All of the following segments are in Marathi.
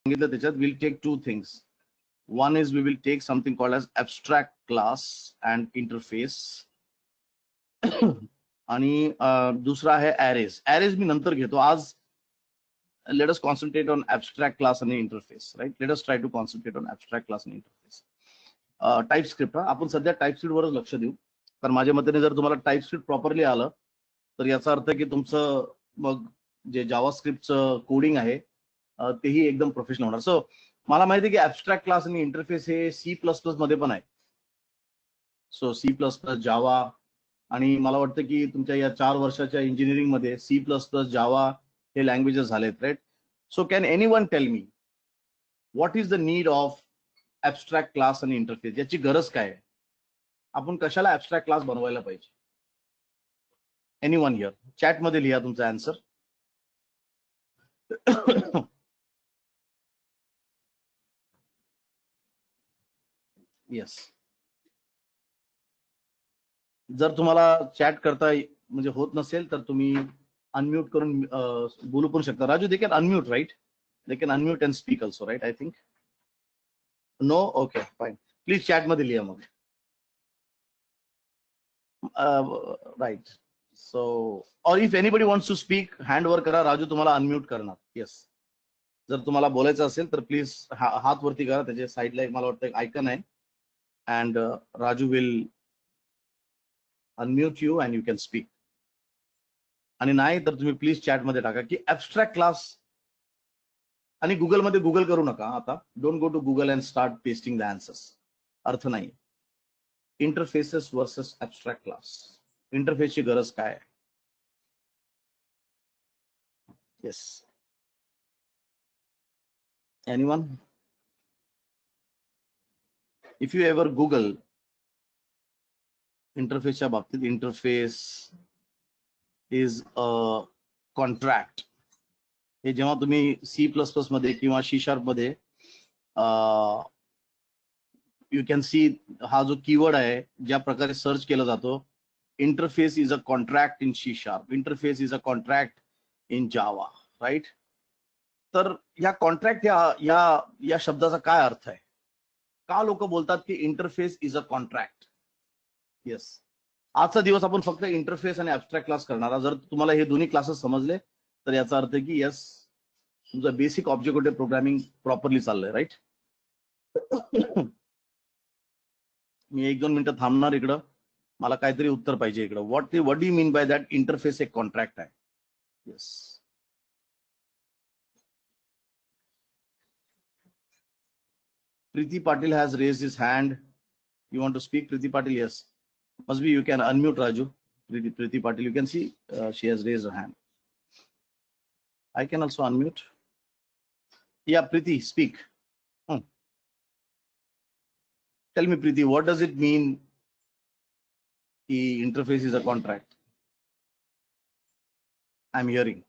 त्याच्यात we'll take two things. One is we will take something called as abstract class and interface. आणि दुसरा आहे arrays. Arrays मी नंतर घेतो. आज let us concentrate on abstract class and interface, right? Let us try to concentrate on abstract class and interface. TypeScript आपण सध्या TypeScript वरच लक्ष देऊ. कारण माझ्या मते जर तुम्हाला TypeScript प्रॉपरली आलं तर याचा अर्थ की तुमचं मग जे जावास्क्रिप्टचं कोडिंग आहे तेही एकदम प्रोफेशनल होणार. सो मला माहिती आहे की ऍबस्ट्रॅक्ट क्लास आणि इंटरफेस हे C++ मध्ये पण आहे. सो C++, जावा आणि मला वाटतं की तुमच्या या 4 वर्षाच्या इंजिनिअरिंग मध्ये C++, जावा हे लँग्वेजेस झालेत, right? So can anyone tell me what is the need of abstract class आणि इंटरफेस? याची गरज काय आहे? आपण कशाला ऍबस्ट्रॅक्ट क्लास बनवायला पाहिजे? Anyone here? चॅट मध्ये लिहा तुमचा आन्सर. येस. जर तुम्हाला चॅट करता म्हणजे होत नसेल तर तुम्ही अनम्यूट करून बोलू पण शकता. Raju, they can unmute, right? They can unmute and speak also, right? I think no. Okay, fine. Please chat मध्ये लिहा मग. राईट. सो और if anybody wants to speak, hand वर करा. राजू तुम्हाला अनम्यूट करणार. येस. जर तुम्हाला बोलायचं असेल तर प्लीज हात वरती करा. त्याच्या साईडला एक मला वाटतं एक आयकन आहे and Raju will unmute you and you can speak. आणि नाही तर तुम्ही प्लीज चॅट मध्ये टाका की ऍबस्ट्रॅक्ट क्लास. आणि गुगल मध्ये गुगल करू नका आता. Don't go to Google and start pasting the answers. अर्थ नाही. Interfaces versus abstract class. इंटरफेसची गरज काय आहे? Yes. Anyone? If you ever Google इंटरफेसच्या बाबतीत, इंटरफेस इज अ कॉन्ट्रॅक्ट. हे जेव्हा तुम्ही C++ मध्ये किंवा C# मध्ये यू कॅन सी हा जो कीवर्ड आहे ज्या प्रकारे सर्च केला जातो, interface is a contract in C#, interface is a contract in Java, right? तर या कॉन्ट्रॅक्ट या शब्दाचा काय अर्थ आहे? का लोक बोलतात की interface is a contract? Yes. आजचा दिवस आपण फक्त इंटरफेस आणि ऍबस्ट्रॅक्ट क्लास करणार. जर तुम्हाला हे दोन्ही क्लासेस समजले तर याचा अर्थ की येस, तुमचं basic object oriented programming properly चाललंय, राईट? मी 1-2 मिनिटं थांबणार इकडं. मला काहीतरी उत्तर पाहिजे इकडं. What do you mean by that interface एक कॉन्ट्रॅक्ट आहे? Yes. Preeti Patil has raised his hand. You want to speak, Preeti Patil? Yes. Must be you can unmute Raju. Preeti Patil, you can see she has raised her hand. I can also unmute. Yeah, Preeti, speak. Tell me, Preeti, what does it mean the interface is a contract? I'm hearing.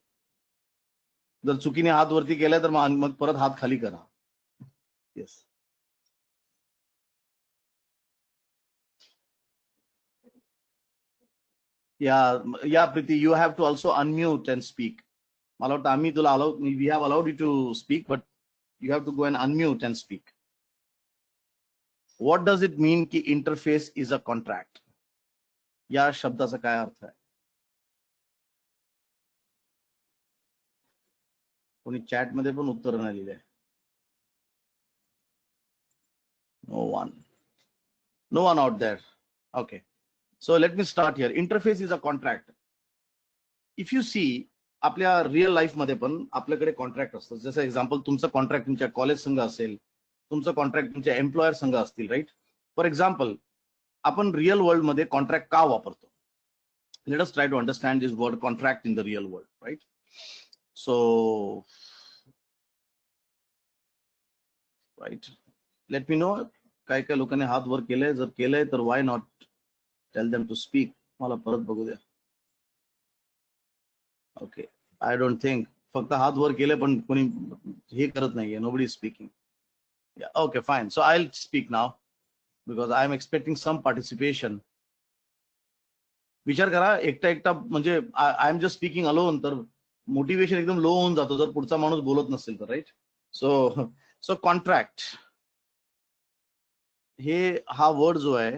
जर चुकीने हात वरती केलाय तर मग परत हात खाली करा. Yes. Yeah, Preeti, you have to also unmute and speak. मला वाटतं आम्ही तुला we have allowed you to speak, but you have to go and unmute and speak. What does it mean की interface is a contract? या शब्दाचा काय अर्थ आहे? कोणी चॅट मध्ये पण उत्तर नाही लिहिले. No one out there. Okay. So let me start here. Interface is a contract. If you see, आपल्या रिअल लाईफ मध्ये पण आपल्याकडे कॉन्ट्रॅक्ट असतं. जसं एक्झाम्पल, तुमचं कॉन्ट्रॅक्ट तुमच्या कॉलेज संघ असेल, तुमचं कॉन्ट्रॅक्ट तुमच्या एम्प्लॉयर संघ असतील, राईट? फॉर एक्झाम्पल, आपण रिअल वर्ल्ड मध्ये कॉन्ट्रॅक्ट का वापरतो? Let us try to understand this word contract in the real world, right? So right, let me know. काय काय लोकांनी हात वर केलंय. जर केलंय तर why not tell them to speak. मला परत बघू द्या. Okay, I don't think. फक्त हात वर केले पण कोणी हे करत नाहीये. Nobody speaking. Okay, fine. So I will speak now because I am expecting some participation. विचार करा, एकटा म्हणजे I am just speaking alone तर मोटिवेशन एकदम लो होऊन जातो जर पुढचा माणूस बोलत नसेल तर, राईट? सो कॉन्ट्रॅक्ट हे हा वर्ड जो आहे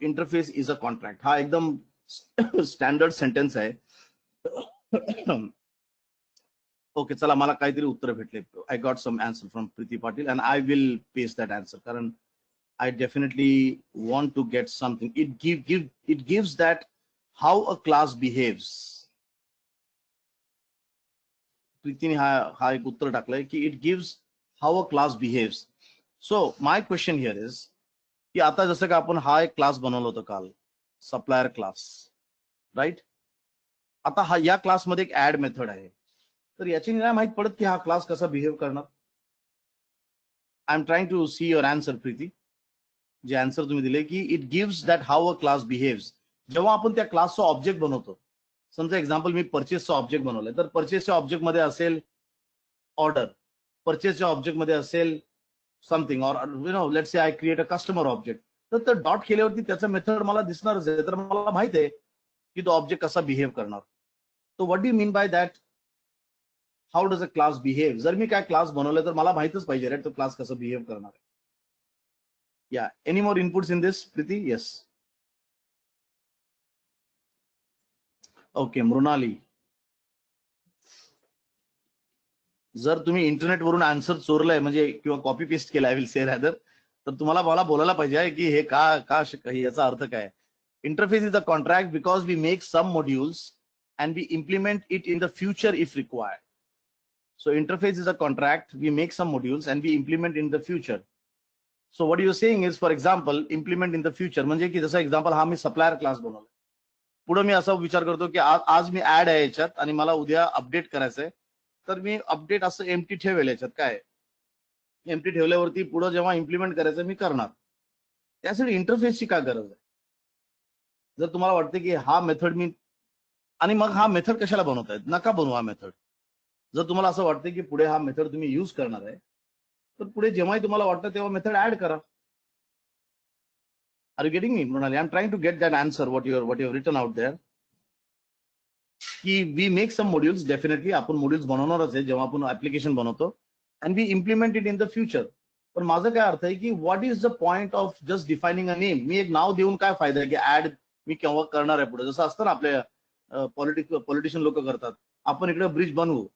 इंटरफेस इज अ कॉन्ट्रॅक्ट, हा एकदम स्टँडर्ड सेंटेन्स आहे. ओके, चला मला काहीतरी उत्तर भेटले. I got some answer from Preeti Patil and I will paste that answer, कारण I definitely want to get something. It gives that how a class behaves. प्रीतीने हा एक उत्तर टाकलंय की it gives how a class behaves. So my question here is की आता जसं का आपण हा एक क्लास बनवलं होतं काल, सप्लायर क्लास, राईट. आता हा या क्लासमध्ये एक ऍड मेथड आहे, तर याची नाही माहित पडत की हा क्लास कसा बिहेव करणार. I am trying to see your answer Preeti. जे आन्सर तुम्ही दिले की it gives that how a class behaves. जेव्हा आपण त्या क्लासचा ऑब्जेक्ट बनवतो, समजा एक्झाम्पल मी परचेसचा ऑब्जेक्ट बनवलाय, तर परचेसच्या ऑब्जेक्ट मध्ये असेल ऑर्डर, परचेसच्या ऑब्जेक्ट मध्ये असेल समथिंग, और you know let's say I create a customer object, तर डॉट केल्यावरती त्याचा मेथड मला दिसणारच आहे, तर मला माहित आहे की तो ऑब्जेक्ट कसा बिहेव करणार. तो what do you mean by that, how does a class behave. जर मी काय क्लास बनवलं तर मला माहितच पाहिजे राईट, तो क्लास कसा बिहेव करणार आहे. Yeah, any more inputs in this, Priti? Yes. Okay, Mrunali, जर तुम्ही इंटरनेट वरून आन्सर चोरलाय म्हणजे किंवा कॉपी पेस्ट केला, आय विल से रॅदर, तर तुम्हाला मला बोलायला पाहिजे की हे का याचा अर्थ काय. Interface is a contract because we make some modules and we implement it in the future if required. So interface is a contract, we make some modules and we implement in the future. So what you're saying is, for example, implement in the future म्हणजे की जसं एक्झाम्पल हा मी सप्लायर क्लास बनवला, पुढे मी असा विचार करतो की आज मी ऍड आहे याच्यात आणि मला उद्या अपडेट करायचंय, तर मी अपडेट असं एम्प्टी ठेवेल याच्यात. काय एम्प्टी ठेवल्यावरती पुढे जेव्हा इम्प्लिमेंट करायचं मी करणार. त्यासाठी इंटरफेसची काय गरज आहे. जर तुम्हाला वाटतं की हा मेथड मी, आणि मग हा मेथड कशाला बनवतायत, नका बनवू हा मेथड. जर तुम्हाला असं वाटतं की पुढे हा मेथड तुम्ही यूज करणार आहे, तर पुढे जेव्हाही तुम्हाला वाटतं तेव्हा मेथड ऍड करा. Are you getting me, Mronali? I'm trying to get that answer what you have written out there. की we make some modules, definitely आपण मॉड्यूल्स बनवणारच आहे जेव्हा आपण ऍप्लिकेशन बनवतो, and we implement it in the future. पण माझं काय अर्थ आहे की what is the point of just defining a name. मी एक नाव देऊन काय फायदा आहे की ऍड मी केव्हा करणार आहे पुढे, जसं असतं ना आपल्या पॉलिटिशियन लोक करतात, आपण इकडे ब्रिज बनवू,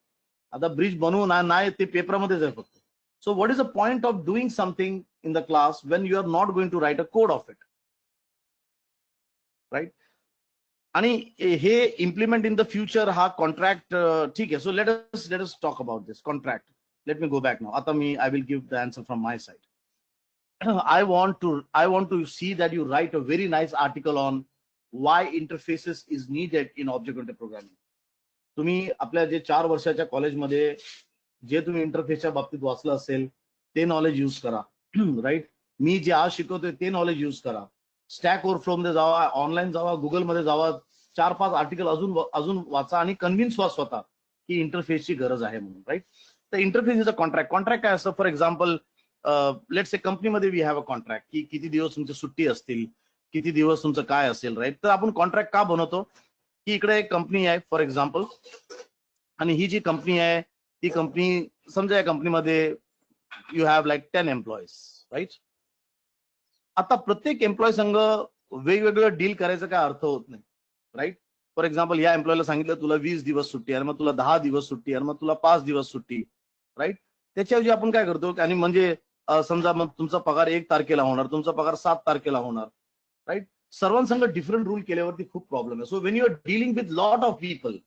आता ब्रिज बनवू नाही ते पेपरमध्येच आहे फक्त. So what is the point of doing something in the class when you are not going to write a code of it, right. आणि हे इम्प्लिमेंट इन द फ्युचर हा कॉन्ट्रॅक्ट ठीक आहे. So let us talk about this contract. Let me go back now. आता मी I will give the answer from my side. I want to see that you write a very nice article on why interfaces is needed in object-oriented programming. तुम्ही आपल्या जे 4 वर्षाच्या कॉलेजमध्ये जे तुम्ही इंटरफेसच्या बाबतीत वाचलं असेल ते नॉलेज यूज करा, राईट. मी जे आज शिकवतोय ते नॉलेज यूज करा. स्टॅक ओव्हरफ्लो मध्ये जावा, ऑनलाईन जावा, गुगलमध्ये जावा, 4-5 आर्टिकल अजून वाचा आणि कन्व्हिन्स व्हा स्वतः की इंटरफेसची गरज आहे म्हणून, राईट. तर interface is a contract. Contract काय असतं, फॉर एक्झाम्पल लेट्स से कंपनीमध्ये वी हॅव अ कॉन्ट्रॅक्ट की किती दिवस तुमची सुट्टी असतील, किती दिवस तुमचं काय असेल, राईट. तर आपण कॉन्ट्रॅक्ट का बनवतो की इकडे एक कंपनी आहे फॉर एक्झाम्पल, आणि ही जी कंपनी आहे ती कंपनी, समजा या कंपनीमध्ये you have like 10 employees, right. आता प्रत्येक एम्प्लॉय संघ वेगवेगळं डील करायचा काय अर्थ होत नाही, राईट. फॉर एक्झाम्पल या एम्प्लॉयला सांगितलं तुला 20 दिवस सुट्टी आहे, मग तुला 10 दिवस सुट्टी आहे, मग तुला 5 दिवस सुट्टी, राईट. त्याच्याऐवजी आपण काय करतो, आणि म्हणजे समजा मग तुमचा पगार 1 तारखेला होणार, तुमचा पगार 7 तारखेला होणार, राईट. सर्वांसंग डिफरंट रूल केल्यावरती खूप प्रॉब्लेम आहे. So when you are dealing with lot of people,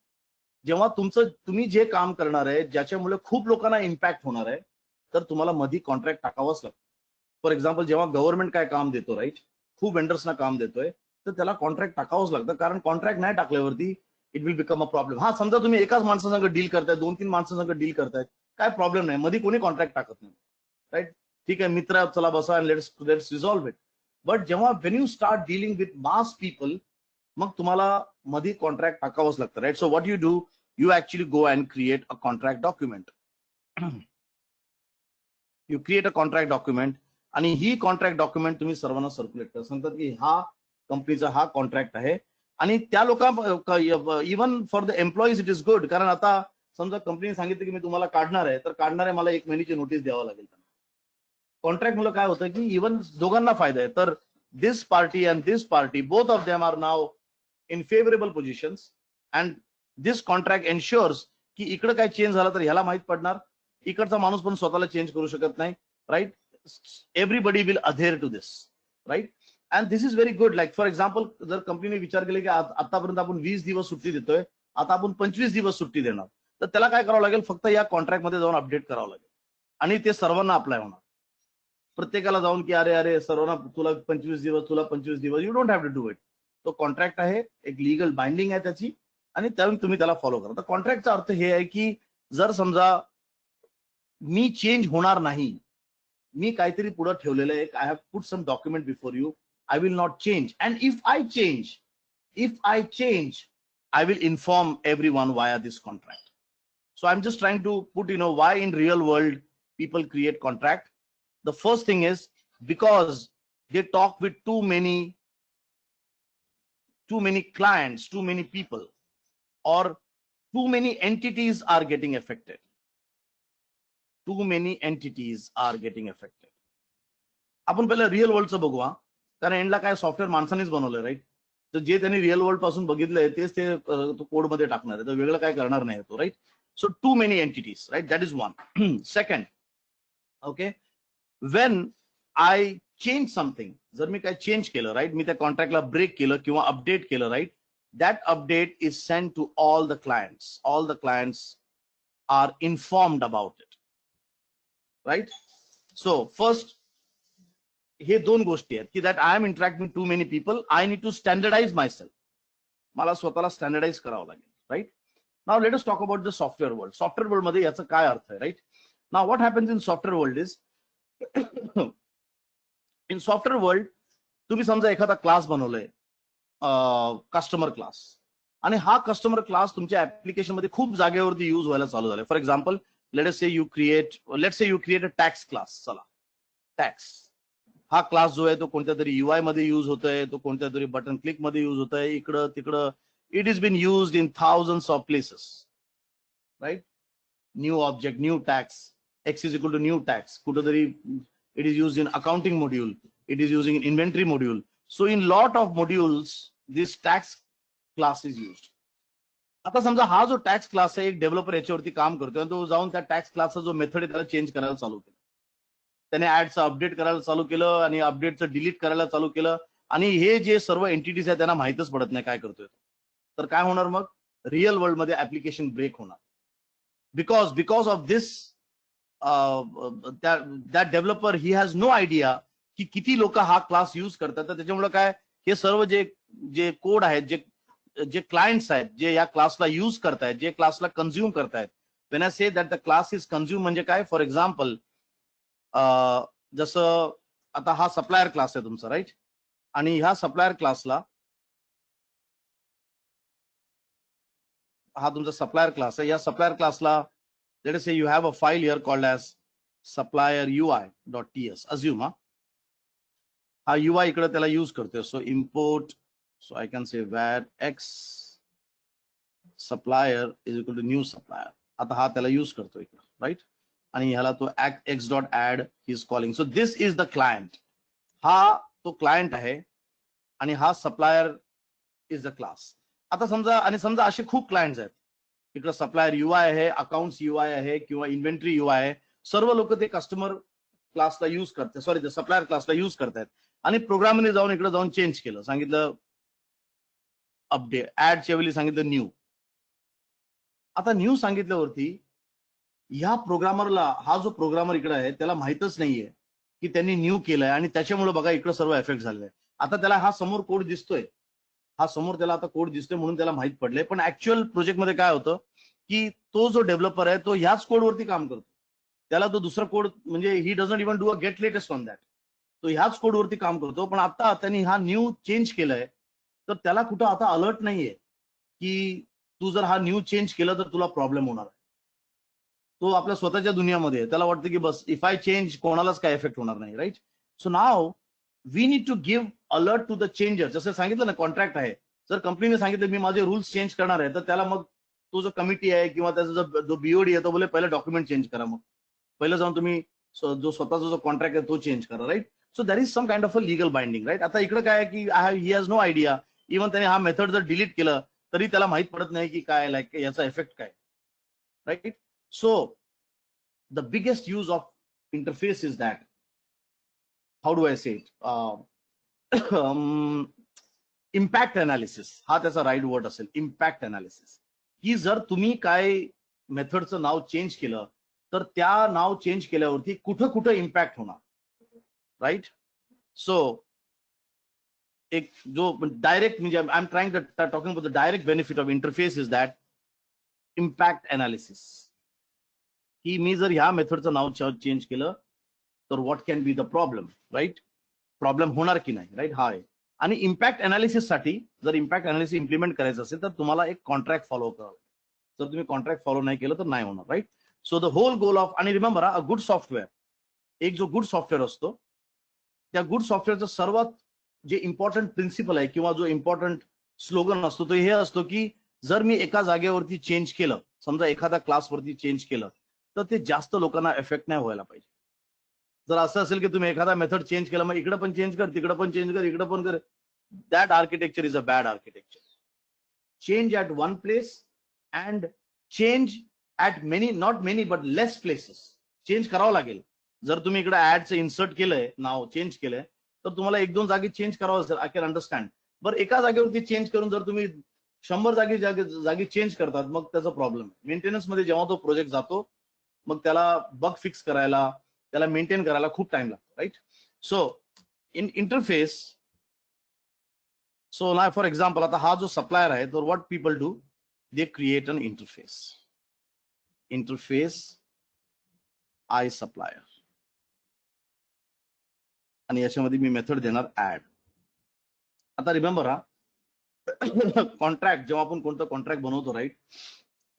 जेव्हा तुम्ही जे काम करणार आहे ज्याच्यामुळे खूप लोकांना इम्पॅक्ट होणार आहे, तर तुम्हाला मध्ये कॉन्ट्रॅक्ट टाकावंच लागतं. फॉर एक्झाम्पल जेव्हा गव्हर्नमेंट काय काम देतो, राईट, खूप वेंडर्सना काम देतोय, तर त्याला कॉन्ट्रॅक्ट टाकावंच लागतं, कारण कॉन्ट्रॅक्ट नाही टाकल्यावरती it will become a problem. हा समजा तुम्ही एकाच माणसासंग डील करताय, 2-3 माणसासंग डील करतायत, काय प्रॉब्लेम नाही, मध्ये कोणी कॉन्ट्रॅक्ट टाकत नाही, राईट. ठीक आहे मित्र, चला बसा and let's resolve it. But जेव्हा when you start dealing with mass people, मग तुम्हाला मध्ये कॉन्ट्रॅक्ट टाकावंच लागतं, right. So what you do, you actually go and create a contract document. You create a contract document, आणि ही कॉन्ट्रॅक्ट डॉक्युमेंट तुम्ही सर्वांना सर्क्युलेट करा, सांगतात की हा कंपनीचा हा कॉन्ट्रॅक्ट आहे. आणि त्या लोकांना even for the employees it is good, कारण आता समजा कंपनीने सांगितलं की मी तुम्हाला काढणार आहे, तर काढणारे मला 1 महिन्याची नोटीस द्यावं लागेल. कॉन्ट्रॅक्ट मुळे काय होतं की इव्हन दोघांना फायदा आहे. तर this party and this party, both of them are now in favourable positions, and this contract ensures की इकडे काय चेंज झाला तर ह्याला माहित पडणार, इकडचा माणूस पण स्वतःला चेंज करू शकत नाही, right. Everybody will adhere to this, right. And this is very good. Like for example, जर कंपनीने विचार केले की आतापर्यंत आपण 20 दिवस सुट्टी देतोय, आता आपण 25 दिवस सुट्टी देणार, तर त्याला काय करावं लागेल, फक्त या कॉन्ट्रॅक्टमध्ये जाऊन अपडेट करावं लागेल आणि ते सर्वांना अप्लाय होणार. प्रत्येकाला जाऊन की अरे अरे सर्वांना तुला 25 दिवस, तुला 25 दिवस, you don't have to do it. तो कॉन्ट्रॅक्ट आहे, एक लिगल बाइंडिंग आहे त्याची, आणि त्यावेळी तुम्ही त्याला फॉलो करा. तर कॉन्ट्रॅक्टचा अर्थ हे आहे की जर समजा मी चेंज होणार नाही, मी काहीतरी पुढे ठेवलेलं आहे, I have put some document before you, I will not change, and if I change I will inform everyone via this contract. So I'm just trying to put, why in real world people create contract. The first thing is because they talk with too many clients, too many people, or too many entities are getting affected. Too many entities are getting affected. आपण पहिलं रिअल वर्ल्डचं बघू, कारण एंडला काय सॉफ्टवेअर माणसानेच बनवलंय, राईट. तर जे त्यांनी रिअल वर्ल्ड पासून बघितलंय तेच ते कोड मध्ये टाकणार आहे, तर वेगळं काय करणार नाही तो, right. So too many entities, right, that is one. Second, okay, when I change something, जर मी काय चेंज केलं, राईट, मी त्या कॉन्ट्रॅक्टला ब्रेक केलं किंवा अपडेट केलं, right, that update is send to all the clients are informed about it, right. So first हे दोन गोष्टी आहेत की that I am interacting to many people, I need to standardise myself, मला स्वतःला स्टँडर्डाइज करावं लागेल, right. Now let us talk about the software world. Software world मध्ये याचा काय अर्थ आहे, right. Now what happens in software world is, in software world तुम्ही समजा एखादा क्लास बनवलाय, कस्टमर क्लास, आणि हा कस्टमर क्लास तुमच्या ऍप्लिकेशन मध्ये खूप जागेवरती युज व्हायला चालू झालाय. For example, let's say you create a tax class. चला, टॅक्स हा क्लास जो आहे तो कोणत्या तरी यूआय मध्ये युज होतोय, तो कोणत्या तरी बटन क्लिक मध्ये युज होतोय, इकडं तिकडं, it is been used in thousands of places, right. New object, new tax, X is equal to new tax, कुठेतरी it is used in accounting module, it is using in inventory module. So in lot of modules this tax class is used. आता समजा हा जो टॅक्स क्लास आहे, एक डेव्हलपर याच्यावरती काम करतोय, तो जाऊन त्या टॅक्स क्लासचा जो मेथड आहे त्याला चेंज करायला चालू केलं, त्याने ऍडचं अपडेट करायला चालू केलं आणि अपडेटचं डिलीट करायला चालू केलं, आणि हे जे सर्व एंटिटीज आहेत त्यांना माहितच पडत नाही काय करतोय. तर काय होणार मग, रिअल वर्ल्ड मध्ये ऍप्लिकेशन ब्रेक होणार. Because of this that developer he has no idea की किती लोक हा क्लास यूज करतात. तर त्याच्यामुळे काय, हे सर्व जे कोड आहेत, जे क्लायंट्स आहेत, जे या क्लासला यूज करतायत, जे क्लासला कन्झ्युम करतायत, when I say that the class is consume, म्हणजे काय, फॉर एक्झाम्पल, जसं आता हा सप्लायर क्लास आहे तुमचा, राईट, आणि ह्या सप्लायर क्लासला, हा तुमचा सप्लायर क्लास आहे, या सप्लायर क्लासला let us say you have a file here called as supplier UI.ts. Assume हा UI इकडे त्याला यूज करतोय. So import, so I can say var x supplier is equal to new supplier. आता हा त्याला यूज करतोय इकडे, राईट, आणि ह्याला तो x.add is calling. So this is the client, हा तो क्लायंट आहे, आणि हा सप्लायर इज द क्लास. आता समजा असे खूप क्लायंट्स आहेत, इकडे सप्लायर UI आहे, अकाउंट्स UI आहे, किंवा इन्व्हेंटरी UI आहे. सर्व लोक ते कस्टमर क्लासला यूज करतात, सॉरी सप्लायर क्लासला यूज करतायत, आणि प्रोग्रामने जाऊन इकडे जाऊन चेंज केलं, सांगितलं अपडेट, ऍडच्या वेळी सांगितलं न्यू. आता न्यू सांगितल्यावरती ह्या प्रोग्रामरला, हा जो प्रोग्रामर इकडे आहे त्याला माहितच नाहीये की त्यांनी न्यू केलंय, आणि त्याच्यामुळे बघा इकडे सर्व इफेक्ट झालेला आहे. आता त्याला हा समोर कोड दिसतोय, हा समोर त्याला आता कोड दिसतोय म्हणून त्याला माहित पडलंय, पण ऍक्च्युअल प्रोजेक्ट मध्ये काय होतं की तो जो डेव्हलपर आहे तो ह्याच कोडवरती काम करतो, त्याला तो दुसरा कोड, म्हणजे he doesn't even do a gate latest on that, तो ह्याच कोडवरती काम करतो. पण आता त्यांनी हा न्यू चेंज केलाय, तर त्याला कुठं आता अलर्ट नाहीये की तू जर हा न्यू चेंज केला तर तुला प्रॉब्लेम होणार आहे. तो आपल्या स्वतःच्या दुनियामध्ये, त्याला वाटतं की बस इफ आय चेंज कोणालाच काय इफेक्ट होणार नाही, right. So now we need to give alert to the changer. जसं सांगितलं ना, कॉन्ट्रॅक्ट आहे, जर कंपनीने सांगितलं मी माझे रूल्स चेंज करणार आहे, तर त्याला मग तो जो कमिटी आहे किंवा त्याचा जो बीओडी आहे तो बोले पहिलं डॉक्युमेंट चेंज करा, मग पहिलं जाऊन तुम्ही जो स्वतःचा जो कॉन्ट्रॅक्ट आहे तो चेंज करा, right. So that is some kind of a legal binding, right. आता इकडे काय आहे की he has no idea. Even त्याने हा मेथड जर डिलीट केलं तरी त्याला माहित पडत नाही की काय लाईक याचा इफेक्ट काय, right. So the biggest use of interface is that, how do I say it, impact analysis हा त्याचा राईट वर्ड असेल, इम्पॅक्ट अनालिसिस. की जर तुम्ही काय मेथडचं नाव चेंज केलं तर त्या नाव चेंज केल्यावरती कुठं कुठं इम्पॅक्ट होणार, राईट. सो एक जो डायरेक्ट म्हणजे I am trying talking about the direct benefit of interface is that impact analysis. की मी जर ह्या मेथडचं नाव चेंज केलं तर what can be the problem, right. Problem होणार की नाही, राईट. हा आहे. आणि इम्पॅक्ट अनालिसिस साठी जर इम्पॅक्ट अनालिसिस इम्प्लिमेंट करायचं असेल तर तुम्हाला एक कॉन्ट्रॅक्ट फॉलो करावं. जर तुम्ही कॉन्ट्रॅक्ट फॉलो नाही केलं तर नाही होणार, right. So the whole goal of, आणि रिमेंबर अ गुड सॉफ्टवेअर, एक जो गुड सॉफ्टवेअर असतो त्या गुड सॉफ्टवेअरचं सर्वात जे इम्पॉर्टंट प्रिन्सिपल आहे किंवा जो इम्पॉर्टंट स्लोगन असतो तो हे असतो की जर मी एका जागेवरती चेंज केलं, समजा एखाद्या क्लासवरती चेंज केलं तर ते जास्त लोकांना इफेक्ट नाही व्हायला पाहिजे. जर असं असेल की तुम्ही एखादा मेथड चेंज केला मग इकडे पण चेंज कर, तिकडे पण चेंज कर, इकडे पण कर, that architecture is a bad architecture. Change at one place and change at many, not many but less places. Change करावं लागेल. जर तुम्ही इकडे ऍडचं इन्सर्ट केलंय, नाव चेंज केलंय तर तुम्हाला एक दोन जागी चेंज करावं असेल, आय कॅन अंडरस्टँड. बरं एका जागेवरती चेंज करून जर तुम्ही 100 जागी चेंज करतात मग त्याचा प्रॉब्लेम आहे. मेंटेनन्स मध्ये जेव्हा तो प्रोजेक्ट जातो मग त्याला बग फिक्स करायला, त्याला मेंटेन करायला खूप टाइम लागतो, right. So in interface, so ना फॉर एक्झाम्पल आता हा जो सप्लायर आहे तर what people do, they create an interface. Interface I supplier, आणि याच्यामध्ये मी मेथड देणार ऍड. आता रिमेंबर हा कॉन्ट्रॅक्ट, जेव्हा आपण कोणतं कॉन्ट्रॅक्ट बनवतो, राईट,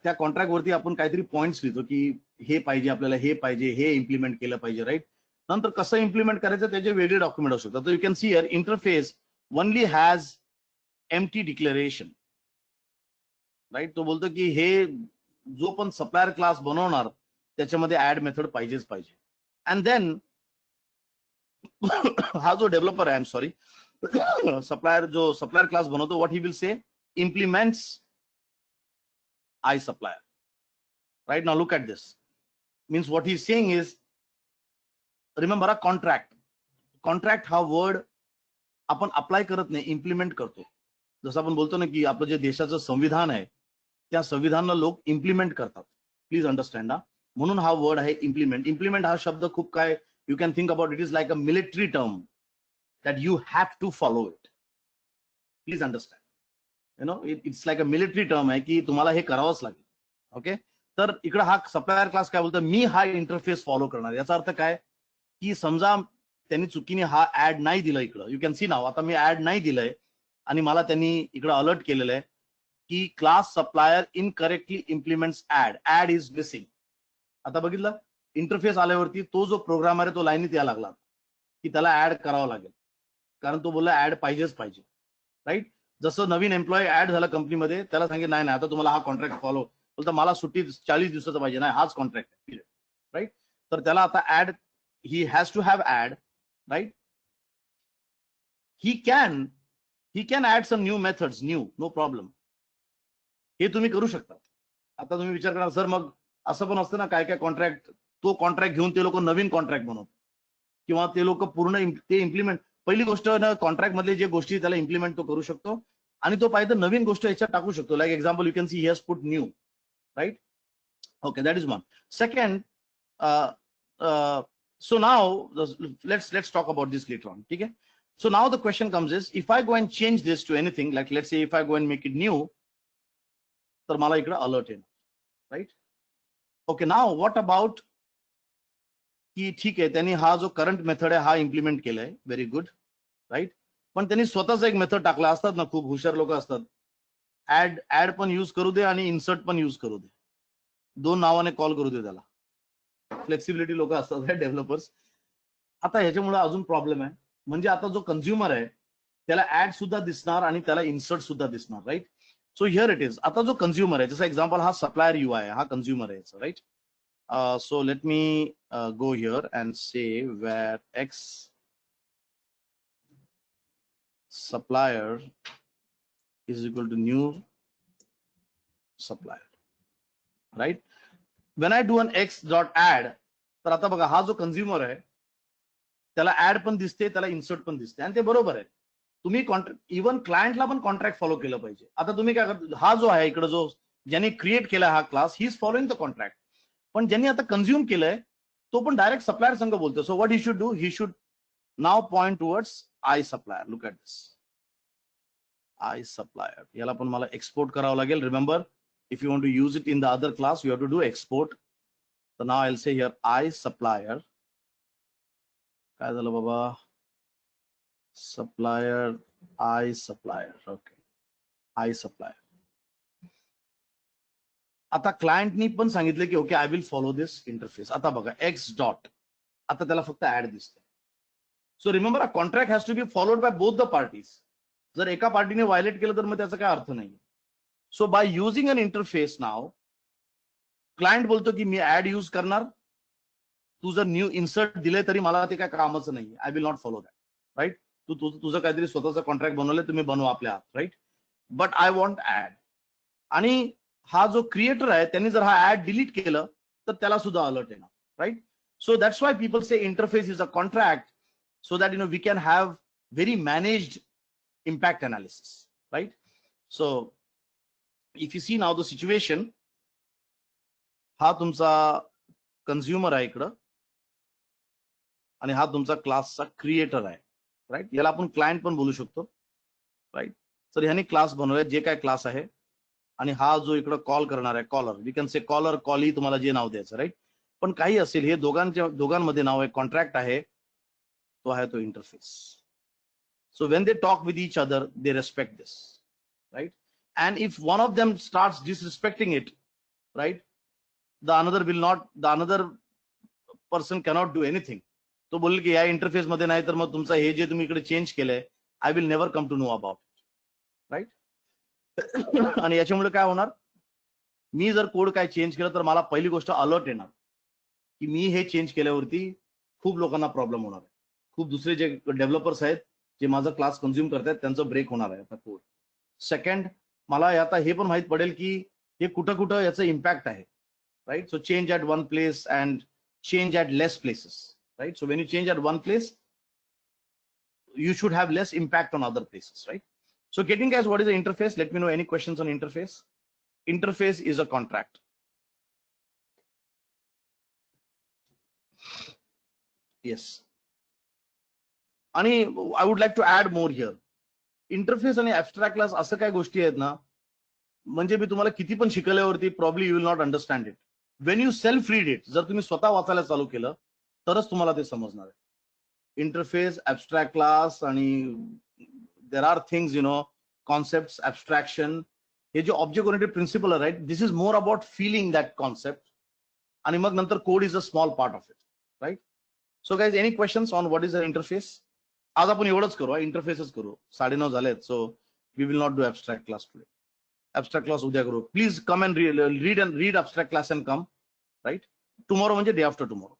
त्या कॉन्ट्रॅक्ट वरती आपण काहीतरी पॉइंट्स लिहितो की हे पाहिजे आपल्याला, हे पाहिजे, हे इम्प्लिमेंट केलं पाहिजे, राईट. नंतर कसं इम्प्लिमेंट करायचं त्याचे वेगळे डॉक्युमेंट असू शकतात. तर you can see here interface only has empty declaration, right. तो बोलतो की हे जो पण सप्लायर क्लास बनवणार त्याच्यामध्ये ऍड मेथड पाहिजेच पाहिजे. अँड देन हा जो डेव्हलपर आहे, आय एम सॉरी, सप्लायर जो सप्लायर क्लास बनवतो, what he will say, implements I supplier, right. Now look at this. Means what he is saying is, remember a contract, contract हा वर्ड आपण अप्लाय करत नाही, इम्प्लिमेंट करतो. जसं आपण बोलतो ना की आपलं जे देशाचं संविधान आहे त्या संविधानाला लोक इम्प्लिमेंट करतात. प्लीज अंडरस्टँड हा. म्हणून हा वर्ड आहे इम्प्लिमेंट. इम्प्लिमेंट हा शब्द खूप काय, you can think about it is like a military term that you have to follow it. Please understand. You know, it's like a military term आहे की तुम्हाला हे करावंच लागेल. ओके. तर इकडे हा सप्लायर क्लास काय बोलतो, मी हा इंटरफेस फॉलो करणार. याचा अर्थ काय की समजा त्यांनी चुकीने हा ऍड नाही दिला इकडं, यू कॅन सी नाव, आता मी ऍड नाही दिलंय आणि मला त्यांनी इकडे अलर्ट केलेलं आहे की class supplier incorrectly implements add, add is missing. आता बघितलं इंटरफेस आल्यावरती तो जो प्रोग्रामर आहे तो लाईनीत यायला लागला की त्याला ऍड करावं लागेल, कारण तो बोलला ऍड पाहिजेच पाहिजे, राईट. जसं नवीन एम्प्लॉई ऍड झाला कंपनीमध्ये त्याला सांगितलं नाही नाही आता तुम्हाला हा कॉन्ट्रॅक्ट फॉलो, बोलतो मला सुट्टी 40 दिवसाचा पाहिजे, नाही हाच कॉन्ट्रॅक्ट आहे, राईट. तर त्याला आता add, he has to have add, right. He can add some new methods, new, no problem. हे तुम्ही करू शकता. आता तुम्ही विचार करा सर मग असं पण असतं ना काय काय कॉन्ट्रॅक्ट, तो कॉन्ट्रॅक्ट घेऊन ते लोक नवीन कॉन्ट्रॅक्ट बनवतात किंवा ते लोक पूर्ण ते इम्प्लिमेंट, पहिली गोष्ट ना कॉन्ट्रॅक्ट मधले जे गोष्टी त्याला इम्प्लिमेंट तो करू शकतो आणि तो पाहिजे नवीन गोष्ट याच्यात टाकू शकतो. Like example you can see here's put new, right. Okay, that is one. Second, so now let's talk about this later on. ठीक आहे. So now the question comes is, if I go and change this to anything, like let's say if I go and make it new, तर मला इकडे अलर्ट येईल, right. Okay, now what about की ठीक आहे त्यांनी हा जो करंट मेथड आहे हा इम्प्लिमेंट केलाय, व्हेरी गुड, राईट. पण त्यांनी स्वतःच एक मेथड टाकला, असतात ना खूप हुशार लोक असतात, ऍड पण युज करू दे आणि इन्सर्ट पण युज करू दे, दोन नावाने कॉल करू दे त्याला. फ्लेक्सिबिलिटी लोक असतात डेव्हलपर्स. आता ह्याच्यामुळे अजून प्रॉब्लेम आहे, म्हणजे आता जो कन्झ्युमर आहे त्याला ऍड सुद्धा दिसणार आणि त्याला इन्सर्ट सुद्धा दिसणार, right. So here it is. आता जो consumer आहे, जसं example हा supplier UI आहे, हा consumer आहे, right? So let me go here and say where X supplier is equal to new supplier, right? When I do an X dot add, तर आता बघा हा जो consumer आहे त्याला ऍड पण दिसते, त्याला इन्सर्ट पण दिसते, आणि ते बरोबर आहे. तुम्ही इव्हन क्लायंटला पण कॉन्ट्रॅक्ट फॉलो केलं पाहिजे. आता तुम्ही काय करता, हा जो आहे इकडे जो ज्यांनी क्रिएट केला हा class, he is following the contract, पण ज्यांनी आता कन्झ्युम केलंय तो पण डायरेक्ट सप्लायर संघ बोलतो. So what he should do, he should now point towards I supplier. Look at this, I supplier. याला पण मला एक्सपोर्ट करावं लागेल. Remember, if you want to use it in the other class, you have to do export. तर now I will say here I supplier. काय झालं बाबा, supplier I supplier. Okay, I supplier. आता क्लायंटनी पण सांगितलं की okay I will follow this interface. आता बघा एक्स डॉट, आता त्याला फक्त ऍड दिसते. So remember, a contract has to be followed by both the parties. जर एका पार्टीने व्हायलेट केलं तर मग त्याचा काय अर्थ नाही. So by using an interface now, client बोलतो की मी ऍड यूज करणार, तू जर न्यू इन्सर्ट दिले तरी मला ते काय कामाचं नाही, I will not follow that, right? तुझं काहीतरी स्वतःचा कॉन्ट्रॅक्ट बनवलंय, तुम्ही बनवा आपल्या हात, right? But I want add. आणि हा जो क्रिएटर आहे त्यांनी जर हा ऍड डिलीट केलं तर त्याला सुद्धा अलर्ट येणार, right? So that's why people say interface is a contract, so that we can have very managed impact analysis, right? So if you see now the situation, हा तुमचा कन्झ्युमर आहे इकडं आणि हा तुमचा क्लासचा क्रिएटर आहे, राईट? याला आपण क्लायंट पण बोलू शकतो, राईट? तर ह्याने क्लास बनवलाय, जे काय क्लास आहे, आणि हा जो इकडं कॉल करणार आहे caller, we can say caller, callee, तुम्हाला जे नाव द्यायचं, राईट? पण काही असेल, हे दोघांमध्ये नाव आहे, कॉन्ट्रॅक्ट आहे, तो आहे तो interface. So when they talk with each other, they respect this, right? And if one of them starts disrespecting it, right, the another person cannot do anything. तो बोलेल की या इंटरफेस मध्ये नाही तर मग तुमचं हे जे तुम्ही इकडे चेंज केलंय, I will never come to know about it, right? आणि याच्यामुळे काय होणार, मी जर कोड काय चेंज केलं तर मला पहिली गोष्ट अलर्ट येणार की मी हे चेंज केल्यावरती खूप लोकांना प्रॉब्लेम होणार आहे. खूप दुसरे जे डेव्हलपर्स आहेत जे माझा क्लास कन्झ्युम करतायत त्यांचं ब्रेक होणार आहे आता कोड. सेकंड, मला आता हे पण माहित पडेल की हे कुठं कुठं याचं इम्पॅक्ट आहे, right? So change at one place and change at less places, right? So when you change at one place, you should have less impact on other places, right? So getting guys, what is the interface? Let me know any questions on interface. Interface is a contract. Yes. आणि I would like to add more here. Interface आणि abstract class असं काय गोष्टी आहेत ना, म्हणजे मी तुम्हाला किती पण शिकवल्यावरती probably you will not understand it. When you self read it, जर तुम्ही स्वतः वाचायला चालू केलं तरच तुम्हाला ते समजणार आहे. इंटरफेस, ऍब्स्ट्रॅक्ट क्लास, आणि there are things, concept, abstraction, हे जे ऑब्जेक्ट ओरिएंटेड प्रिन्सिपल आहे, right, this is more about feeling that concept, आणि मग नंतर code is a small part of it, right? So guys, any questions on what is a interface? आज आपण एवढंच करू, इंटरफेसच करू. 9:30 झालेत, so we will not do abstract class today. Abstract class udya karo. Please come and read abstract class and come, right? Tomorrow म्हणजे day after tomorrow.